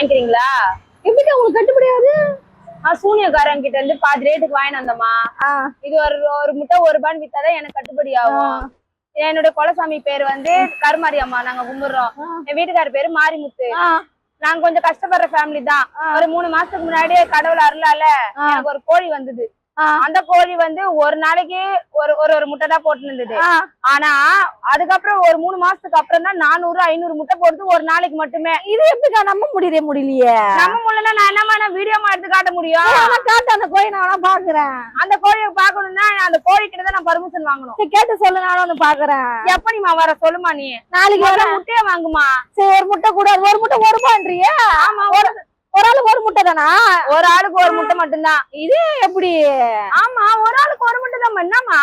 வாங்கிக்கிறீங்களா? எப்படிக்கா உங்களுக்கு கட்டுப்படியாது? சூனியக்காரங்க கிட்ட இருந்து பாதி ரேட்டுக்கு வாங்கிட்டு வந்தோமா. இது ஒரு முட்டை 1 ரூபான்னு வித்தாதான் எனக்கு கட்டுப்படி ஆகும். என்னோட குலசாமி பேரு வந்து கருமாரி அம்மா, நாங்க கும்பிடுறோம். என் வீட்டுக்கார பேரு மாரிமுத்து. நாங்க கொஞ்சம் கஷ்டப்படுற ஃபேமிலி தான். ஒரு 3 மாசத்துக்கு முன்னாடியே கடவுள் அருளால எனக்கு ஒரு கோழி வந்தது. அந்த கோழி வந்து ஒரு நாளைக்கு ஒரு முட்டை தான் போட்டு இருந்தது. ஆனா அதுக்கப்புறம் ஒரு 3 மாசத்துக்கு அப்புறம் தான் 400 500 முட்டை போடுது ஒரு நாளைக்கு மட்டுமே. இது எப்படிக்கா நம்ப முடியலையே? நம்ம முடியலன்னா நான் என்னமா வீடியோ எடுத்து காட்ட முடியும்? காட்டு, அந்த கோழி நான் பாக்குறேன். அந்த கோழியை பாக்கணும்னா அந்த கோழி கிட்டதான் நான் பர்மிஷன் வாங்கணும். கேட்டு சொல்லு, நானும் வந்து பாக்குறேன். எப்ப நீமா வர சொல்லுமா? நீ நாளைக்கு வர. முட்டையை வாங்குமா? சரி, ஒரு முட்டை கூட. ஒரு முட்டை 1 ரூபான்றியா? ஆமா, ஒரு ஆளுக்கு 1 முட்டை தானா? ஒரு ஆளுக்கு 1 முட்டை மட்டும்தான். இது எப்படி? ஆமா, ஒரு ஆளுக்கு 1 முட்டை தான். என்னமா